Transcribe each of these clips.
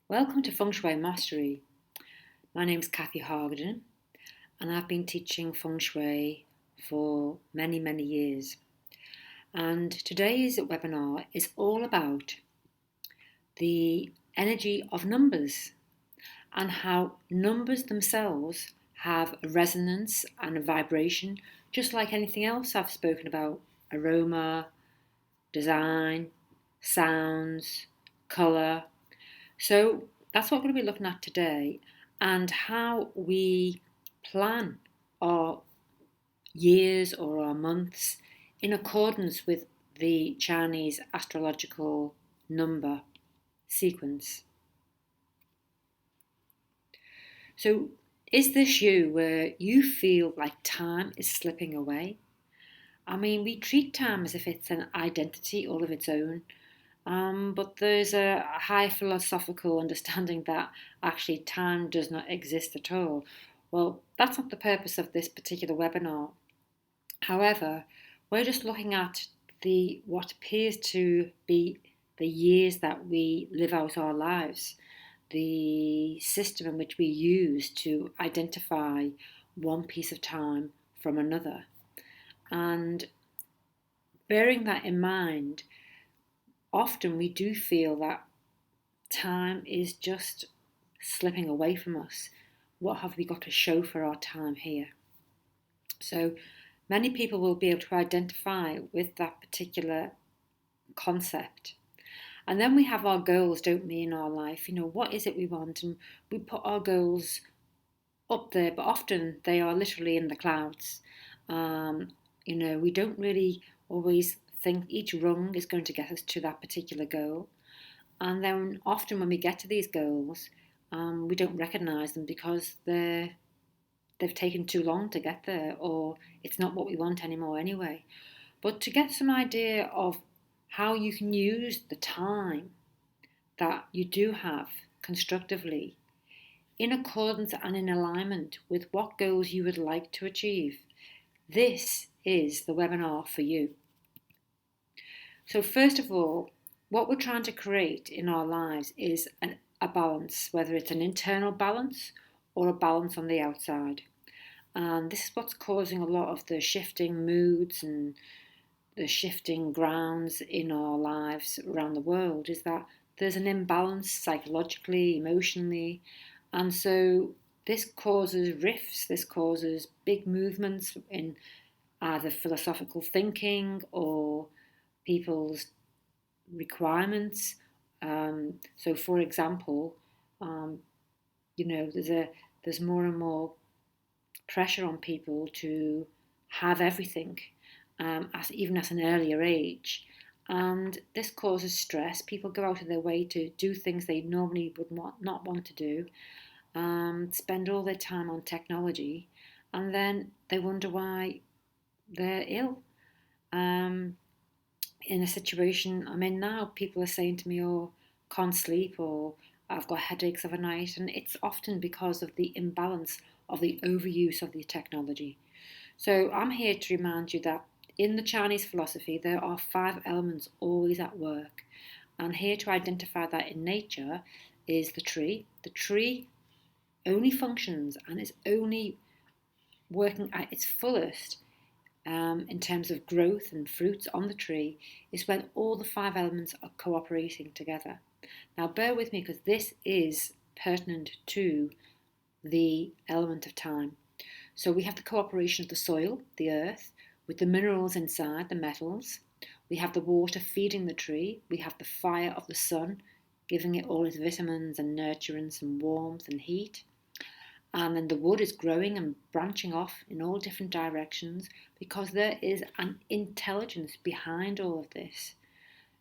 Welcome to Feng Shui Mastery. My name is Cathi Hargaden and I've been teaching Feng Shui for many years. And today's webinar is all about the energy of numbers and how numbers themselves have a resonance and a vibration, just like anything else I've spoken about: aroma, design, sounds, colour. So that's what we're going to be looking at today, and how we plan our years or our months in accordance with the Chinese astrological number sequence. So is this you where you feel like time is slipping away? I mean, we treat time as if it's an identity all of its own. But there's a high philosophical understanding that actually time does not exist at all. Well, that's not the purpose of this particular webinar. However, we're just looking at what appears to be the years that we live out our lives, the system in which we use to identify one piece of time from another. And bearing that in mind, often we do feel that time is just slipping away from us. What have we got to show for our time here? So many people will be able to identify with that particular concept. And then we have our goals, don't we, in our life? What is it we want? And we put our goals up there, but often they are literally in the clouds. We don't really always think each rung is going to get us to that particular goal. And then often when we get to these goals, we don't recognise them because they've taken too long to get there, or it's not what we want anymore anyway. But to get some idea of how you can use the time that you do have constructively in accordance and in alignment with what goals you would like to achieve, this is the webinar for you. So first of all, what we're trying to create in our lives is a balance, whether it's an internal balance or a balance on the outside. And this is what's causing a lot of the shifting moods and the shifting grounds in our lives around the world, is that there's an imbalance psychologically, emotionally. And so this causes rifts, this causes big movements in either philosophical thinking or people's requirements. So, for example, there's more and more pressure on people to have everything, even at an earlier age, and this causes stress. People go out of their way to do things they normally would not want to do, spend all their time on technology, and then they wonder why they're ill. In a situation I'm in now, people are saying to me, "Oh, can't sleep," or "I've got headaches of a night," and it's often because of the imbalance of the overuse of the technology. So I'm here to remind you that in the Chinese philosophy, there are 5 elements always at work. And here to identify that in nature is the tree. The tree only functions and is only working at its fullest in terms of growth and fruits on the tree is when all the 5 elements are cooperating together. Now bear with me, because this is pertinent to the element of time. So we have the cooperation of the soil, the earth, with the minerals inside, the metals. We have the water feeding the tree. We have the fire of the sun, giving it all its vitamins and nurturance and warmth and heat. And then the wood is growing and branching off in all different directions, because there is an intelligence behind all of this,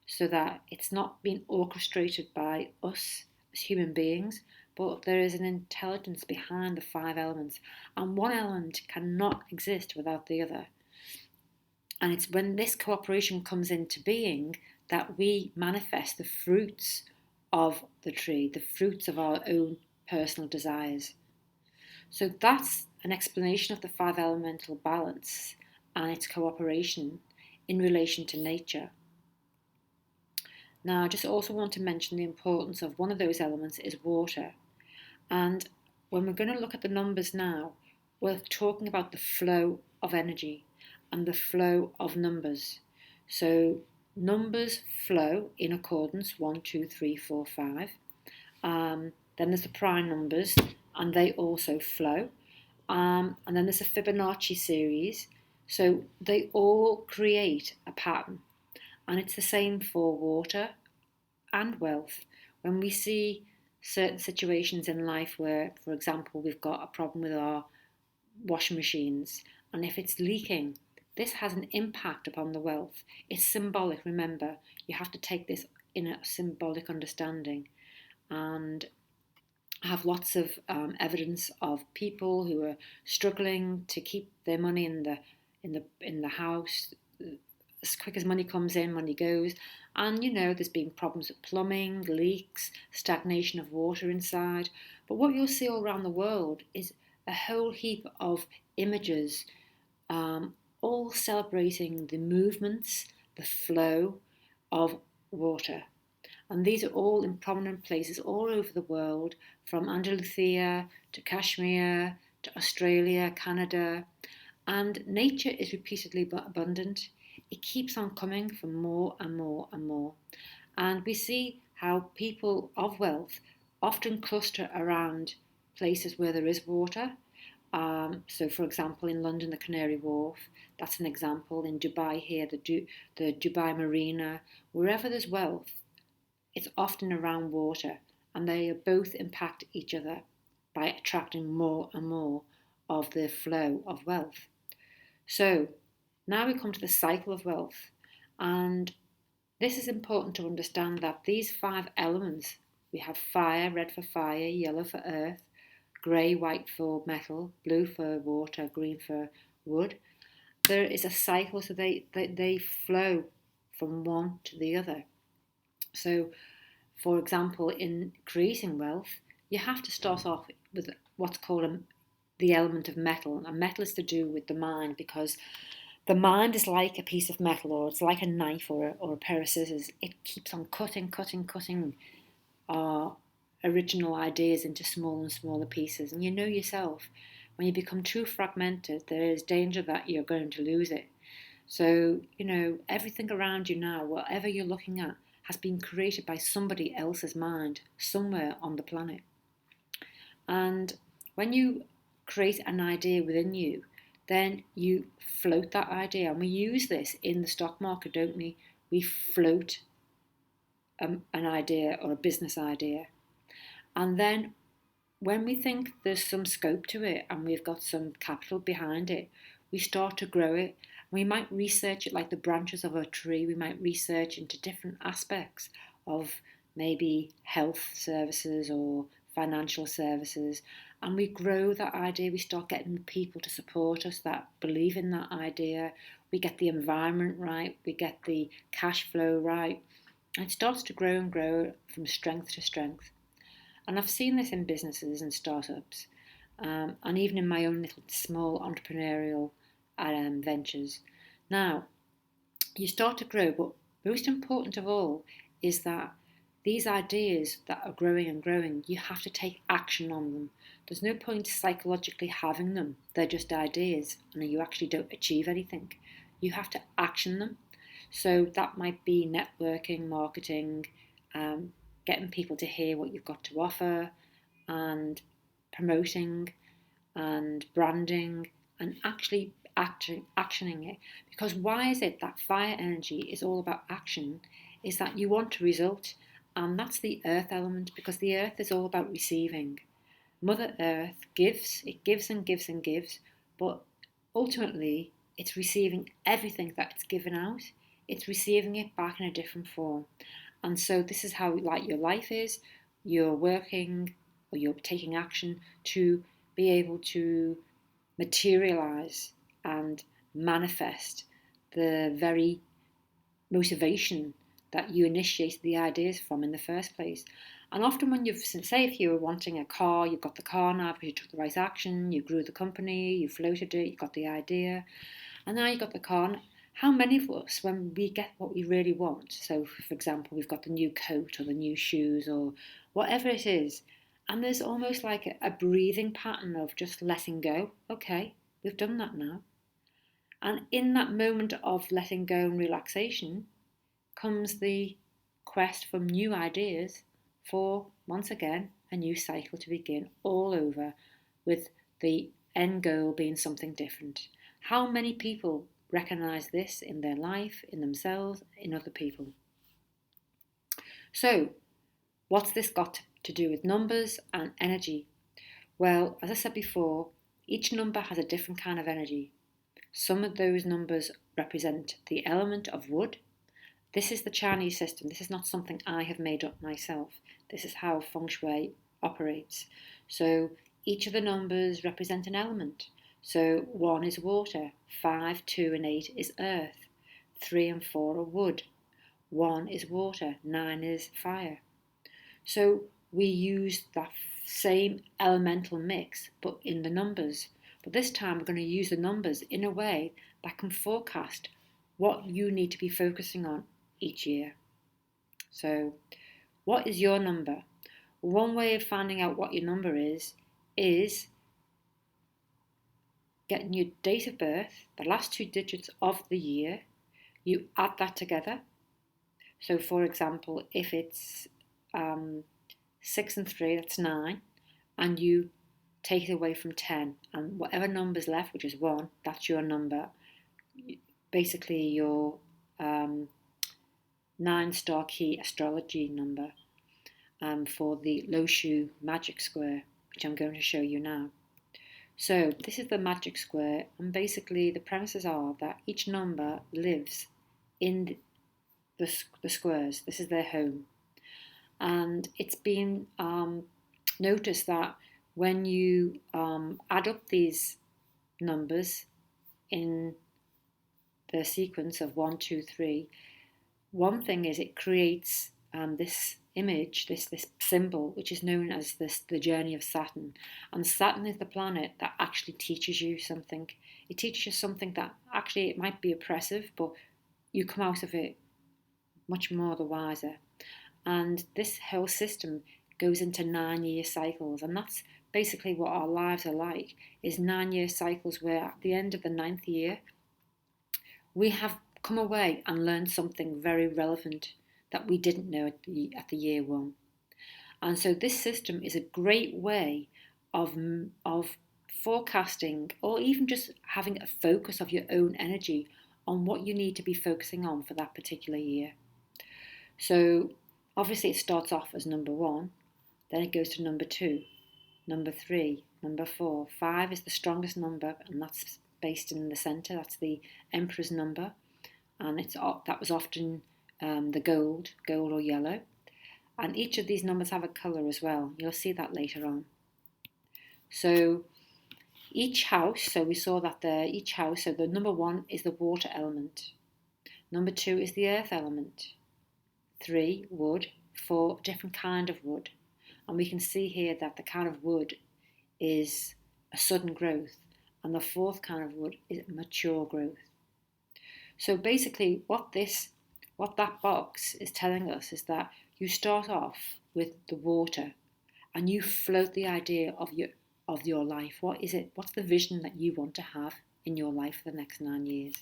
so that it's not being orchestrated by us as human beings, but there is an intelligence behind the 5 elements, and one element cannot exist without the other. And it's when this cooperation comes into being that we manifest the fruits of the tree, the fruits of our own personal desires. So that's an explanation of the 5 elemental balance and its cooperation in relation to nature. Now, I just also want to mention the importance of one of those elements is water. And when we're going to look at the numbers now, we're talking about the flow of energy and the flow of numbers. So numbers flow in accordance 1, 2, 3, 4, 5. Then there's the prime numbers, and they also flow. And then there's a Fibonacci series. So they all create a pattern. And it's the same for water and wealth. When we see certain situations in life where, for example, we've got a problem with our washing machines, and if it's leaking, this has an impact upon the wealth. It's symbolic, remember. You have to take this in a symbolic understanding. And I have lots of evidence of people who are struggling to keep their money in the house. As quick as money comes in, money goes. And there's been problems with plumbing, leaks, stagnation of water inside. But what you'll see all around the world is a whole heap of images, all celebrating the movements, the flow of water. And these are all in prominent places all over the world, from Andalusia to Kashmir to Australia, Canada. And nature is repeatedly abundant. It keeps on coming for more and more and more. And we see how people of wealth often cluster around places where there is water. So, for example, in London, the Canary Wharf, that's an example. In Dubai here, the Dubai Marina, wherever there's wealth, it's often around water, and they both impact each other by attracting more and more of the flow of wealth. So now we come to the cycle of wealth, and this is important to understand that these 5 elements, we have fire, red for fire, yellow for earth, grey, white for metal, blue for water, green for wood. There is a cycle, so they flow from one to the other. So, for example, in creating wealth, you have to start off with what's called the element of metal. And metal is to do with the mind, because the mind is like a piece of metal, or it's like a knife or a pair of scissors. It keeps on cutting our original ideas into smaller and smaller pieces. And you know yourself, when you become too fragmented, there is danger that you're going to lose it. So, everything around you now, whatever you're looking at, has been created by somebody else's mind somewhere on the planet. And when you create an idea within you, then you float that idea. And we use this in the stock market, don't we? We float an idea or a business idea. And then when we think there's some scope to it and we've got some capital behind it, we start to grow it. We might research it like the branches of a tree. We might research into different aspects of maybe health services or financial services. And we grow that idea. We start getting people to support us that believe in that idea. We get the environment right. We get the cash flow right. And it starts to grow and grow from strength to strength. And I've seen this in businesses and startups, and even in my own little small entrepreneurial ventures. Now, you start to grow, but most important of all is that these ideas that are growing and growing, you have to take action on them. There's no point psychologically having them. They're just ideas, and you actually don't achieve anything. You have to action them. So that might be networking, marketing, getting people to hear what you've got to offer, and promoting and branding, and actually actioning it. Because why is it that fire energy is all about action? Is that you want a result, and that's the earth element, because the earth is all about receiving. Mother Earth gives, it gives and gives and gives, but ultimately it's receiving everything that it's given out. It's receiving it back in a different form. And so this is how like your life is. You're working or you're taking action to be able to materialize and manifest the very motivation that you initiated the ideas from in the first place. And often when say if you were wanting a car, you've got the car now because you took the right action, you grew the company, you floated it, you got the idea, and now you got the car. How many of us, when we get what we really want, so for example, we've got the new coat or the new shoes or whatever it is, and there's almost like a breathing pattern of just letting go. Okay, we've done that now. And in that moment of letting go and relaxation comes the quest for new ideas for, once again, a new cycle to begin all over, with the end goal being something different. How many people recognize this in their life, in themselves, in other people? So, what's this got to do with numbers and energy? Well, as I said before, each number has a different kind of energy. Some of those numbers represent the element of wood. This is the Chinese system. This is not something I have made up myself. This is how Feng Shui operates. So each of the numbers represent an element. So 1 is water, 5, 2 and 8 is earth, 3 and 4 are wood, 1 is water, 9 is fire. So we use that same elemental mix but in the numbers. But this time we're going to use the numbers in a way that can forecast what you need to be focusing on each year. So what is your number? One way of finding out what your number is getting your date of birth, the last 2 digits of the year, you add that together. So for example, if it's 6 and 3, that's 9, and you take it away from 10, and whatever number's left, which is 1, that's your number. Basically your 9-star key astrology number for the Lo Shu magic square, which I'm going to show you now. So this is the magic square, and basically the premises are that each number lives in the squares. This is their home, and it's been noticed that when you add up these numbers in the sequence of 1, 2, 3, one thing is it creates this image, this symbol, which is known as the journey of Saturn. And Saturn is the planet that actually teaches you something. It teaches you something that actually it might be oppressive, but you come out of it much more the wiser. And this whole system goes into 9-year cycles, and that's basically what our lives are like, is 9-year cycles where at the end of the 9th year we have come away and learned something very relevant that we didn't know at the year 1. And so this system is a great way of forecasting, or even just having a focus of your own energy on what you need to be focusing on for that particular year. So obviously it starts off as number 1, then it goes to number 2, number 3, number 4. 5 is the strongest number, and that's based in the centre. That's the Emperor's number, and that was often the gold or yellow. And each of these numbers have a colour as well. You'll see that later on. So each house, so we saw that there, each house, so the number 1 is the water element. Number 2 is the earth element. 3, wood. 4, different kind of wood. And we can see here that the kind of wood is a sudden growth, and the 4th kind of wood is mature growth. So basically what that box is telling us is that you start off with the water and you float the idea of your life. What is it? What's the vision that you want to have in your life for the next 9 years?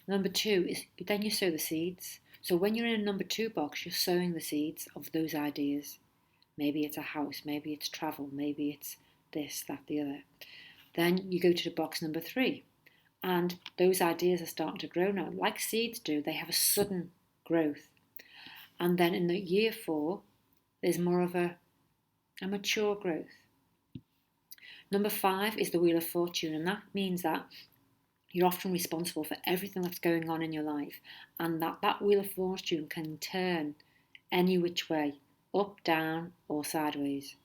Number 2 is then you sow the seeds. So when you're in a number 2 box, you're sowing the seeds of those ideas. Maybe it's a house, maybe it's travel, maybe it's this, that, the other. Then you go to the box number 3, and those ideas are starting to grow now. Like seeds do, they have a sudden growth. And then in the year 4, there's more of a mature growth. Number 5 is the Wheel of Fortune, and that means that you're often responsible for everything that's going on in your life, and that Wheel of Fortune can turn any which way, up, down, or sideways.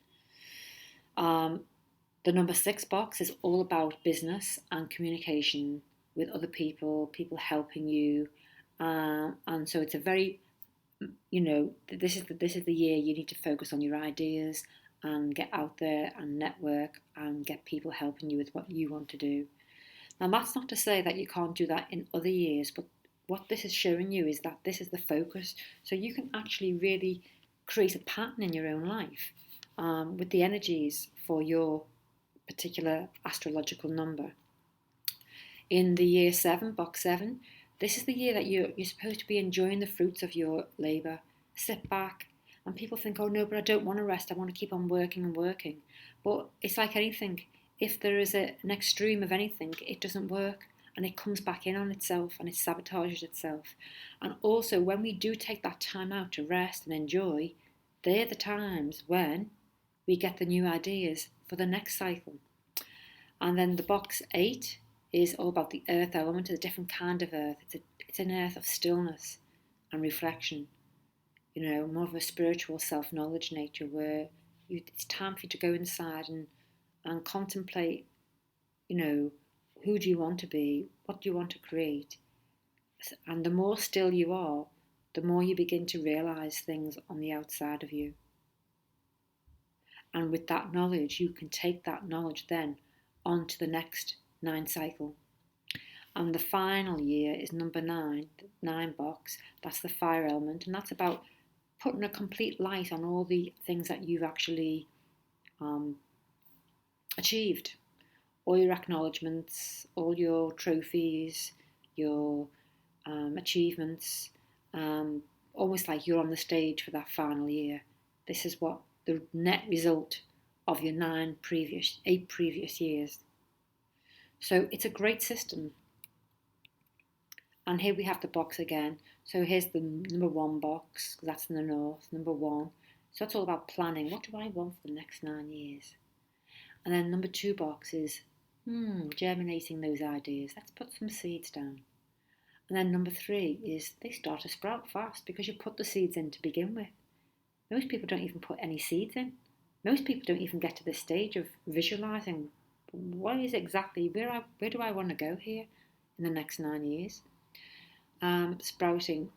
The number 6 box is all about business and communication with other people helping you, and so it's a very, this is the year you need to focus on your ideas and get out there and network and get people helping you with what you want to do. Now, that's not to say that you can't do that in other years, but what this is showing you is that this is the focus. So you can actually really create a pattern in your own life with the energies for your particular astrological number. In the year 7, box 7, this is the year that you're supposed to be enjoying the fruits of your labour. Sit back, and people think, oh no, but I don't want to rest, I want to keep on working and working. But it's like anything, if there is an extreme of anything, it doesn't work, and it comes back in on itself and it sabotages itself. And also, when we do take that time out to rest and enjoy, they're the times when we get the new ideas for the next cycle. And then the box 8 is all about the earth element, a different kind of earth. It's an earth of stillness and reflection, more of a spiritual self-knowledge nature where it's time for you to go inside and contemplate, who do you want to be? What do you want to create? And the more still you are, the more you begin to realise things on the outside of you. And with that knowledge, you can take that knowledge then on to the next 9 cycle. And the final year is number 9, the 9 box. That's the fire element, and that's about putting a complete light on all the things that you've actually achieved. All your acknowledgements, all your trophies, your achievements, almost like you're on the stage for that final year. This is what the net result of your 8 previous years. So it's a great system. And here we have the box again. So here's the number 1 box, because that's in the north, number 1. So that's all about planning. What do I want for the next 9 years? And then number 2 box is germinating those ideas. Let's put some seeds down. And then number 3 is they start to sprout fast because you put the seeds in to begin with. Most people don't even put any seeds in. Most people don't even get to this stage of visualising what is exactly, where do I want to go here in the next 9 years. Sprouting.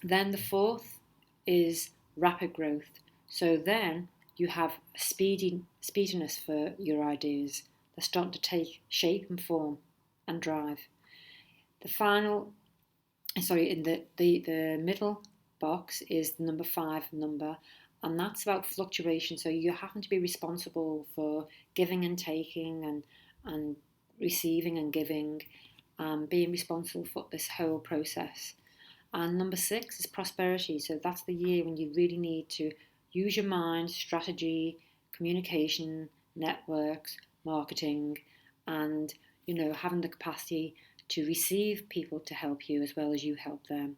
Then the 4th is rapid growth. So then you have speediness for your ideas. They're starting to take shape and form and drive. In the middle box is the number 5 number, and that's about fluctuation. So you happen to be responsible for giving and taking and receiving and giving, being responsible for this whole process. And number 6 is prosperity. So that's the year when you really need to use your mind, strategy, communication, networks, marketing, and having the capacity to receive people to help you as well as you help them.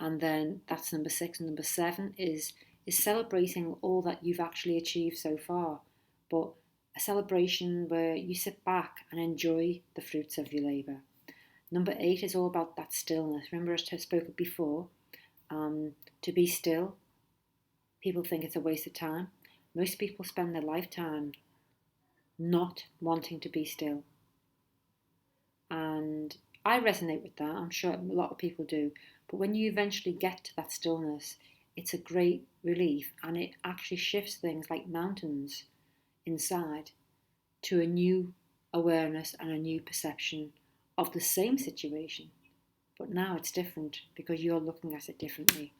And then that's number 6. And number 7 is celebrating all that you've actually achieved so far, but a celebration where you sit back and enjoy the fruits of your labour. Number 8 is all about that stillness. Remember, I spoke before, to be still. People think it's a waste of time. Most people spend their lifetime not wanting to be still. And I resonate with that. I'm sure a lot of people do. But when you eventually get to that stillness, it's a great relief, and it actually shifts things like mountains inside to a new awareness and a new perception of the same situation. But now it's different because you're looking at it differently.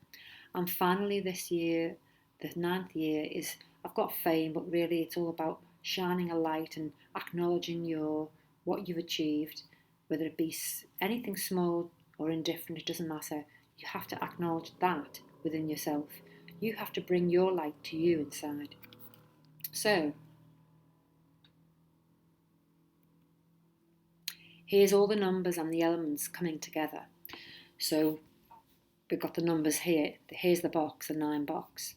And finally this year, the 9th year, is I've got fame, but really it's all about shining a light and acknowledging what you've achieved, whether it be anything small or indifferent, it doesn't matter. You have to acknowledge that within yourself. You have to bring your light to you inside. So here's all the numbers and the elements coming together. So we've got the numbers here. Here's the box, the 9 box.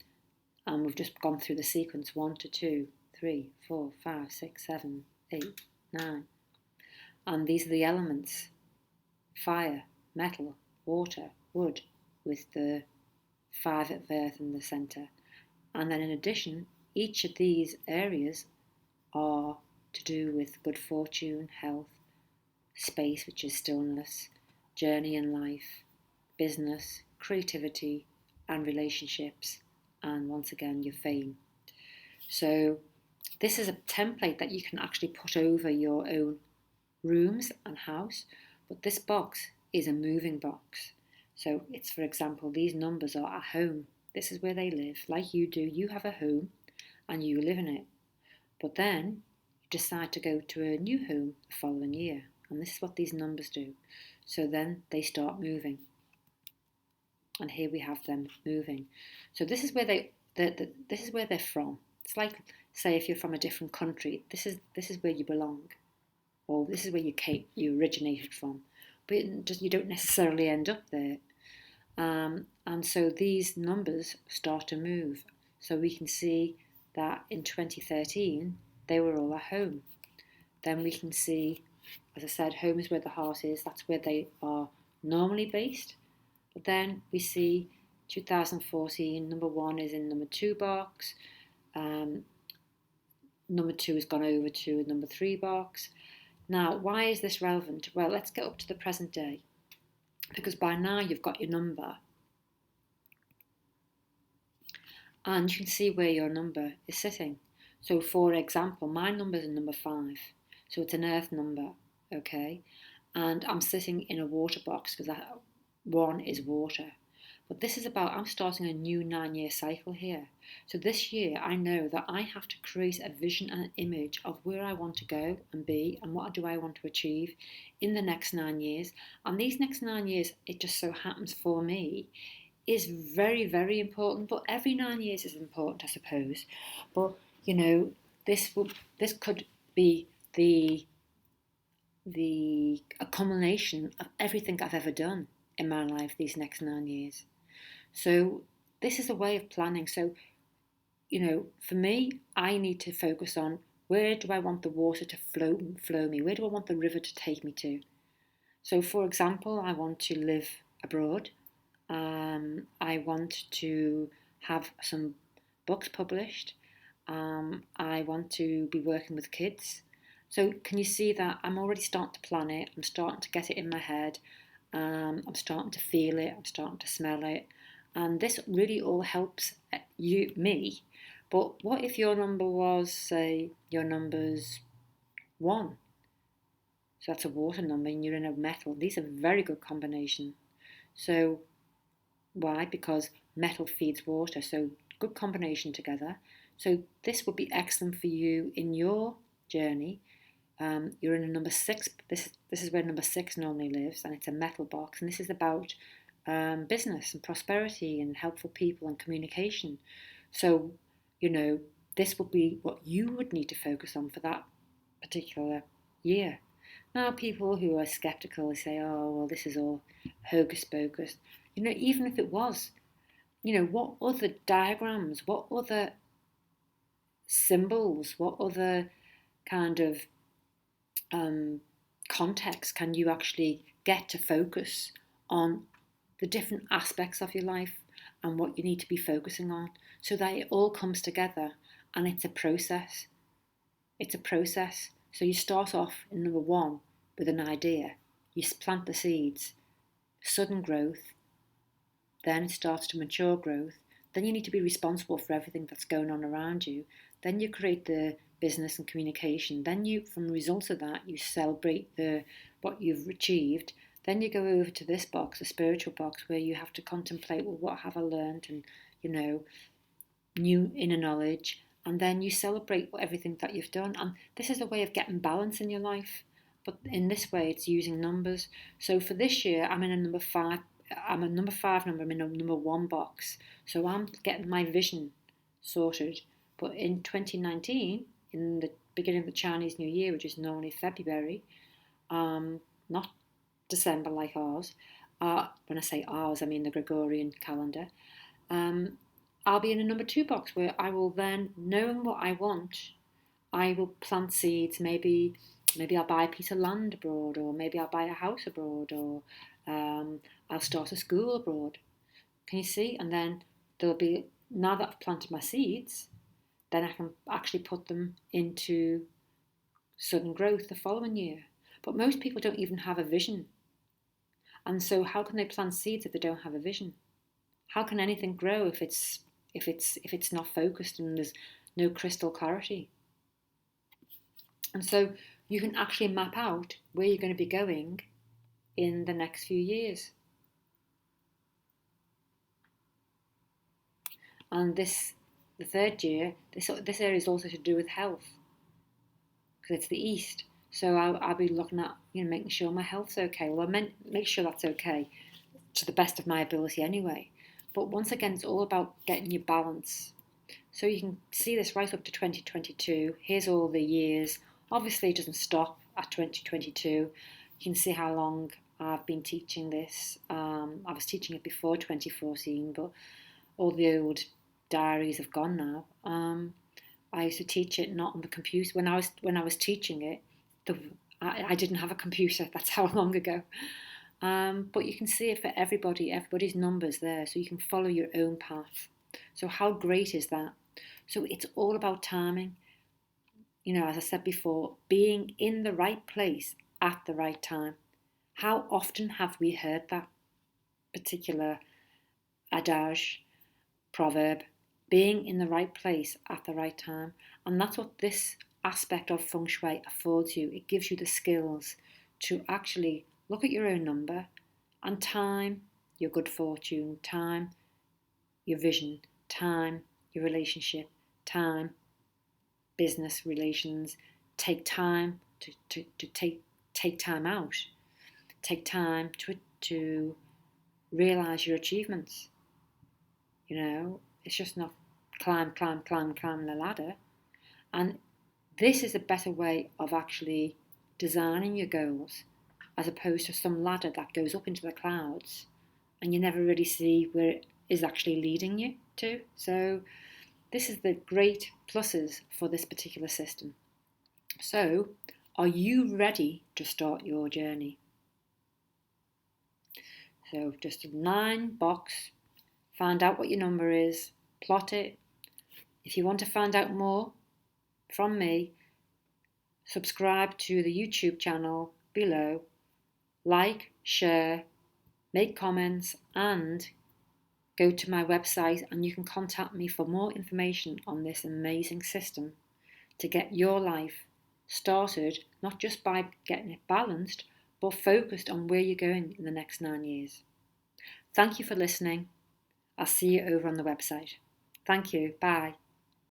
And we've just gone through the sequence 1 to 2, 3, 4, 5, 6, 7, 8, 9. And these are the elements: fire, metal, water, wood, with the 5 of earth in the centre. And then in addition, each of these areas are to do with good fortune, health, space, which is stillness, journey in life, business, creativity, and relationships, and once again your fame. So this is a template that you can actually put over your own rooms and house, but this box is a moving box. So it's, for example, these numbers are a home. This is where they live, like you do. You have a home and you live in it. But then you decide to go to a new home the following year. And this is what these numbers do. So then they start moving. And here we have them moving. So this is where this is where they're from. It's like, say, if you're from a different country, this is where you belong, or this is where you originated from, but you don't necessarily end up there. And so these numbers start to move. So we can see that in 2013 they were all at home. Then we can see, as I said, home is where the heart is. That's where they are normally based. But then we see 2014, number 1 is in number 2 box. Number 2 has gone over to number 3 box. Now, why is this relevant? Well, let's get up to the present day. Because by now you've got your number. And you can see where your number is sitting. So, for example, my number is number 5. So it's an earth number, okay? And I'm sitting in a water box because that 1 is water. But this is about, I'm starting a new 9-year cycle here. So this year I know that I have to create a vision and an image of where I want to go and be and what do I want to achieve in the next 9 years. And these next 9 years, it just so happens for me, is very, very important. But every 9 years is important, I suppose. But, you know, this could be the accumulation of everything I've ever done in my life these next 9 years. So this is a way of planning. So, you know, for me, I need to focus on where do I want the water to flow me? Where do I want the river to take me to? So, for example, I want to live abroad. I want to have some books published. I want to be working with kids. So can you see that I'm already starting to plan it? I'm starting to get it in my head. I'm starting to feel it. I'm starting to smell it. And this really all helps me. But what if your number was, say, your number's 1? So that's a water number and you're in a metal. These are very good combination. So why? Because metal feeds water. So good combination together. So this would be excellent for you in your journey. You're in a number 6. This is where number 6 normally lives, and it's a metal box. And this is about business and prosperity and helpful people and communication. So, you know, this would be what you would need to focus on for that particular year. Now, people who are skeptical say, oh, well, this is all hocus pocus. You know, even if it was, you know, what other diagrams, what other symbols, what other kind of context can you actually get to focus on the different aspects of your life and what you need to be focusing on so that it all comes together and it's a process. It's a process. So you start off in number 1 with an idea. You plant the seeds, sudden growth, then it starts to mature growth. Then you need to be responsible for everything that's going on around you. Then you create the business and communication. Then you, from the results of that, you celebrate what you've achieved. Then you go over to this box, the spiritual box, where you have to contemplate, well, what have I learned, and, you know, new inner knowledge. And then you celebrate everything that you've done. And this is a way of getting balance in your life. But in this way, it's using numbers. So for this year, I'm in a number 5. I'm a number 5 number. I'm in a number 1 box. So I'm getting my vision sorted. But in 2019, in the beginning of the Chinese New Year, which is normally February, not December like ours. When I say ours, I mean the Gregorian calendar. I'll be in a number 2 box where I will then, knowing what I want, I will plant seeds. Maybe I'll buy a piece of land abroad, or maybe I'll buy a house abroad, or I'll start a school abroad. Can you see? And then there'll be, now that I've planted my seeds, then I can actually put them into sudden growth the following year. But most people don't even have a vision. And so how can they plant seeds if they don't have a vision? How can anything grow if it's not focused and there's no crystal clarity? And so you can actually map out where you're going to be going in the next few years. And the third year, this area is also to do with health, because it's the east. So I'll be looking at, making sure my health's okay. Well, I meant make sure that's okay to the best of my ability anyway. But once again, it's all about getting your balance. So you can see this right up to 2022. Here's all the years. Obviously, it doesn't stop at 2022. You can see how long I've been teaching this. I was teaching it before 2014, but all the old diaries have gone now. I used to teach it not on the computer. When I was teaching it, I didn't have a computer. That's how long ago. But you can see it for everybody. Everybody's numbers there, so you can follow your own path. So how great is that? So it's all about timing. As I said before, being in the right place at the right time. How often have we heard that particular adage, proverb? Being in the right place at the right time. And that's what this aspect of Feng Shui affords you. It gives you the skills to actually look at your own number and time your good fortune, time your vision, time your relationship, time business relations. Take time to take time out. Take time to realise your achievements. It's just not climb the ladder. And this is a better way of actually designing your goals, as opposed to some ladder that goes up into the clouds and you never really see where it is actually leading you to. So this is the great pluses for this particular system. So, are you ready to start your journey? So just a line box, find out what your number is, plot it. If you want to find out more from me, subscribe to the YouTube channel below, like, share, make comments, and go to my website and you can contact me for more information on this amazing system to get your life started, not just by getting it balanced, but focused on where you're going in the next 9 years. Thank you for listening. I'll see you over on the website. Thank you. Bye.